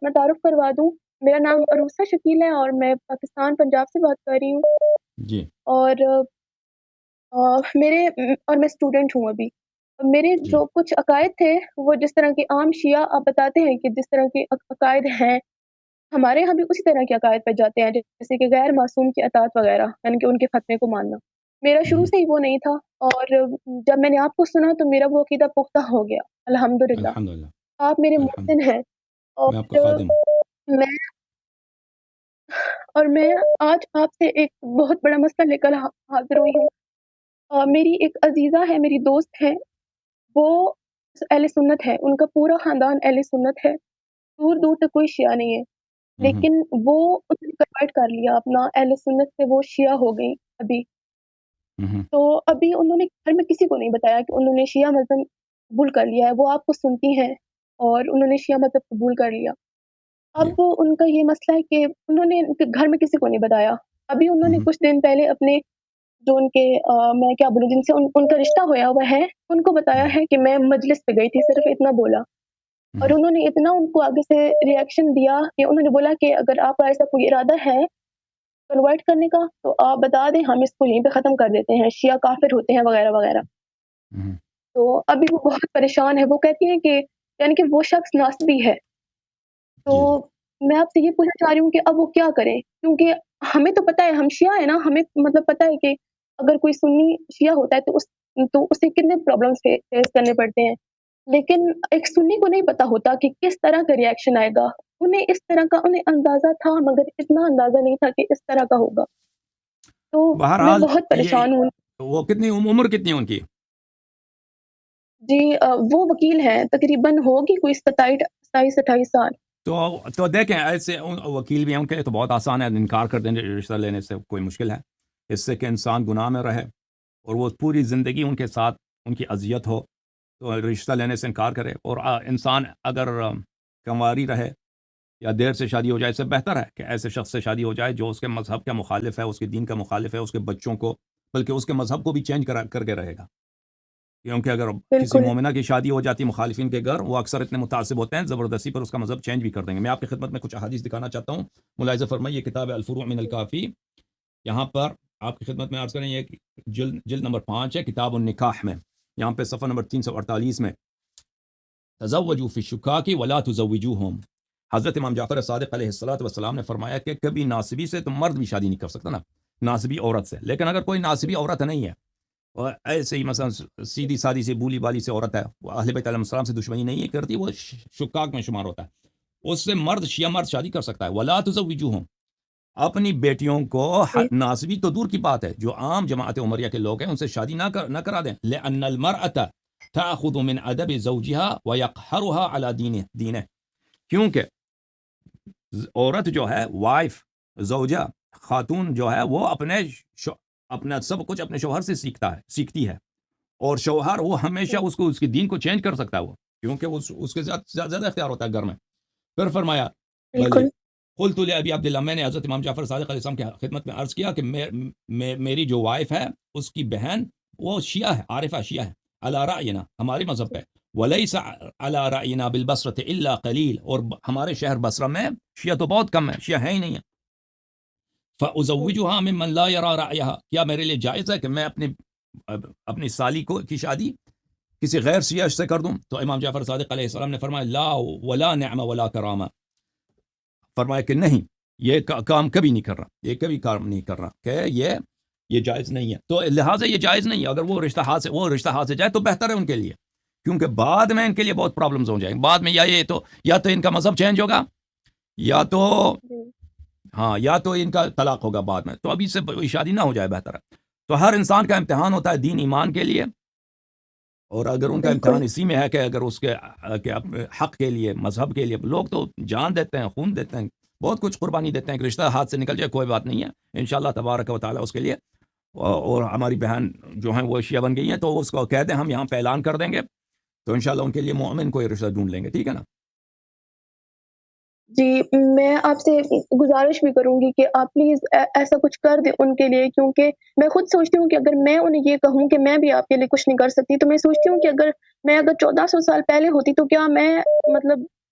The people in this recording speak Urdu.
میں تعارف کروا دوں، میرا نام عروسہ شکیل ہے اور میں پاکستان پنجاب سے بات کر رہی ہوں، جی اور اور میں اسٹوڈنٹ ہوں ابھی۔ میرے جی جو کچھ عقائد تھے وہ جس طرح کے عام شیعہ آپ بتاتے ہیں کہ جس طرح کے عقائد ہیں، ہمارے یہاں بھی اسی طرح کے عقائد پہ جاتے ہیں، جیسے کہ غیر معصوم کی اطاعت وغیرہ، یعنی کہ ان کے فتوے کو ماننا۔ میرا شروع ہوں، سے ہی وہ نہیں تھا، اور جب میں نے آپ کو سنا تو میرا وہ عقیدہ پختہ ہو گیا، الحمدللہ۔ الحمدللہ آپ میرے الحمد محسن ہیں، میں آپ کا اور خادم ہوں۔ میں میں آج آپ سے ایک بہت بڑا مسئلہ لے کر حاضر ہوئی ہوں۔ میری ایک عزیزہ ہے، میری دوست ہے، وہ اہل سنت ہے، ان کا پورا خاندان اہل سنت ہے، دور دور تک کوئی شیعہ نہیں ہے، ہوں، لیکن وہ اس نے کنورٹ کر لیا اپنا، اہل سنت سے وہ شیعہ ہو گئی ابھی۔ ہوں، تو ابھی انہوں نے گھر میں کسی کو نہیں بتایا کہ انہوں نے شیعہ مذہب قبول کر لیا ہے، وہ آپ کو سنتی ہیں اور انہوں نے شیعہ مذہب قبول کر لیا۔ جی اب ان کا یہ مسئلہ ہے کہ انہوں نے گھر میں کسی کو نہیں بتایا۔ ابھی انہوں نے ہوں، کچھ دن پہلے اپنے جو ان کے میں کیا بولوں، جن سے ان کا رشتہ ہویا ہوا ہے، ان کو بتایا ہوں، ہے کہ میں مجلس پہ گئی تھی، صرف اتنا بولا۔ اور ہوں، انہوں نے اتنا ان کو آگے سے ریئیکشن دیا کہ انہوں نے بولا کہ اگر آپ کا ایسا کوئی ارادہ ہے کنورٹ کرنے کا تو آپ بتا دیں، ہم اس کو یہیں پہ ختم کر دیتے ہیں، شیعہ کافر ہوتے ہیں وغیرہ وغیرہ۔ ہوں، تو ابھی وہ بہت پریشان ہے، وہ کہتی ہیں کہ یعنی کہ وہ شخص ناسبی ہے۔ تو جی جی میں آپ سے یہ پوچھنا چاہ رہی ہوں کہ اب وہ کیا کریں، کیونکہ ہمیں تو پتہ ہے ہم شیعہ ہیں نا، ہمیں مطلب پتہ ہے کہ اگر کوئی سنی شیعہ ہوتا ہے تو اسے کتنے پرابلمس فیس کرنے پڑتے ہیں، لیکن ایک سنی کو نہیں پتہ ہوتا کہ کس طرح کا ریئیکشن آئے گا۔ انہیں اندازہ تھا، مگر اتنا اندازہ نہیں تھا کہ اس طرح کا ہوگا۔ تو میں بہرحال بہت یہ پریشان ہوں۔ وہ کتنی عمر کتنی ہے ان کی؟ جی وہ وکیل ہیں، تقریباً ہوگی کوئی 27 28 سال۔ تو دیکھیں، ایسے وکیل بھی ہیں، ان کے لیے تو بہت آسان ہے انکار کر دینے، رشتہ لینے سے کوئی مشکل ہے اس سے کہ انسان گناہ میں رہے اور وہ پوری زندگی ان کے ساتھ ان کی اذیت ہو تو رشتہ لینے سے انکار کرے، اور انسان اگر کنواری رہے یا دیر سے شادی ہو جائے، اس سے بہتر ہے کہ ایسے شخص سے شادی ہو جائے جو اس کے مذہب کا مخالف ہے، اس کے دین کا مخالف ہے، اس کے بچوں کو بلکہ اس کے مذہب کو بھی چینج کر کے رہے گا، کیونکہ اگر کسی بالکل مومنہ کی شادی ہو جاتی مخالفین کے گھر، وہ اکثر اتنے متعصب ہوتے ہیں زبردستی پر اس کا مذہب چینج بھی کر دیں گے۔ میں آپ کی خدمت میں کچھ احادیث دکھانا چاہتا ہوں، ملاحظہ فرمائیے، یہ کتاب ہے الفروع من الکافی، یہاں پر آپ کی خدمت میں عرض کریں، یہ جلد نمبر 5 ہے، کتاب النکاح میں، یہاں پہ صفحہ نمبر 348 میں، تزوجوا فی الشکاک ولا تزوجوہم، حضرت امام جعفر صادق علیہ السلام نے فرمایا کہ کبھی ناصبی سے تو مرد بھی شادی نہیں کر سکتا نا، ناصبی عورت سے، لیکن اگر کوئی ناصبی عورت نہیں ہے اور ایسے ہی مثلا سیدھی سادی سے بولی بالی سے عورت ہے، وہ اہل بیت علیہ السلام سے دشمنی نہیں کرتی، وہ شکاک میں شمار ہوتا ہے، اس سے مرد شیعہ مرد شادی کر سکتا ہے۔ ولا تزوجوہم، اپنی بیٹیوں کو، جی ناصبی تو دور کی بات ہے، جو عام جماعت عمریہ کے لوگ ہیں ان سے شادی نہ کرا دیں، لأن المرأة تأخذ من ادب زوجها ويقهرها على دینه، کیونکہ عورت جو ہے، وائف، زوجہ، خاتون جو ہے، وہ اپنا سب کچھ اپنے شوہر سے سیکھتی ہے، اور شوہر وہ ہمیشہ اس کے دین کو چینج کر سکتا ہے، وہ کیونکہ اس کے ساتھ زیادہ اختیار ہوتا ہے گھر میں۔ پھر فرمایا، بھلے بالکل قلت لأبی عبداللہ، میں نے حضرت امام جعفر صادق علیہ السلام کی خدمت میں عرض کیا کہ میری جو وائف ہے، اس کی بہن وہ شیعہ ہے، عارفہ شیعہ ہے، علی رأینا، ہمارے مذہب پہ، ولیس علی رأینا بالبصرۃ الا قلیل، اور ہمارے شہر بصرہ میں شیعہ تو بہت کم ہے، شیعہ ہے ہی نہیں ہے۔ فأزوجها ممن لا يرى رأيها، کیا میرے لیے جائز ہے کہ میں اپنی سالی کی شادی کسی غیر شیعہ سے کر دوں؟ تو امام جعفر صادق علیہ السلام نے فرمایا، لا ولا نعم ولا کرامہ، فرمایا کہ نہیں، یہ کام کبھی نہیں کر رہا، یہ کبھی کام نہیں کر رہا، کہ یہ جائز نہیں ہے، تو لہٰذا یہ جائز نہیں ہے، اگر وہ رشتہ ہاتھ سے جائے تو بہتر ہے ان کے لیے، کیونکہ بعد میں ان کے لیے بہت پرابلمز ہو جائیں، بعد میں یا تو ان کا مذہب چینج ہوگا، یا تو ان کا طلاق ہوگا بعد میں، تو ابھی سے شادی نہ ہو جائے، بہتر ہے۔ تو ہر انسان کا امتحان ہوتا ہے دین ایمان کے لیے، اور اگر ان کا بالکل امتحان اسی میں ہے کہ اگر اس کے حق کے لیے، مذہب کے لیے، لوگ تو جان دیتے ہیں، خون دیتے ہیں، بہت کچھ قربانی دیتے ہیں کہ رشتہ ہاتھ سے نکل جائے کوئی بات نہیں ہے، انشاءاللہ تبارک و تعالیٰ اس کے لیے، اور ہماری بہن جو ہیں وہ شیعہ بن گئی ہیں تو اس کو کہہ دیں، ہم یہاں پہ اعلان کر دیں گے، تو انشاءاللہ ان کے لیے مومن کوئی رشتہ ڈھونڈ لیں گے، ٹھیک ہے نا؟ جی، میں آپ سے گزارش بھی کروں گی کہ آپ پلیز ایسا کچھ کر دیں ان کے لیے، کیونکہ میں خود سوچتی ہوں کہ اگر میں انہیں یہ کہوں کہ میں بھی آپ کے لیے کچھ نہیں کر سکتی، تو میں سوچتی ہوں کہ اگر 1400 سال پہلے ہوتی تو کیا میں مطلب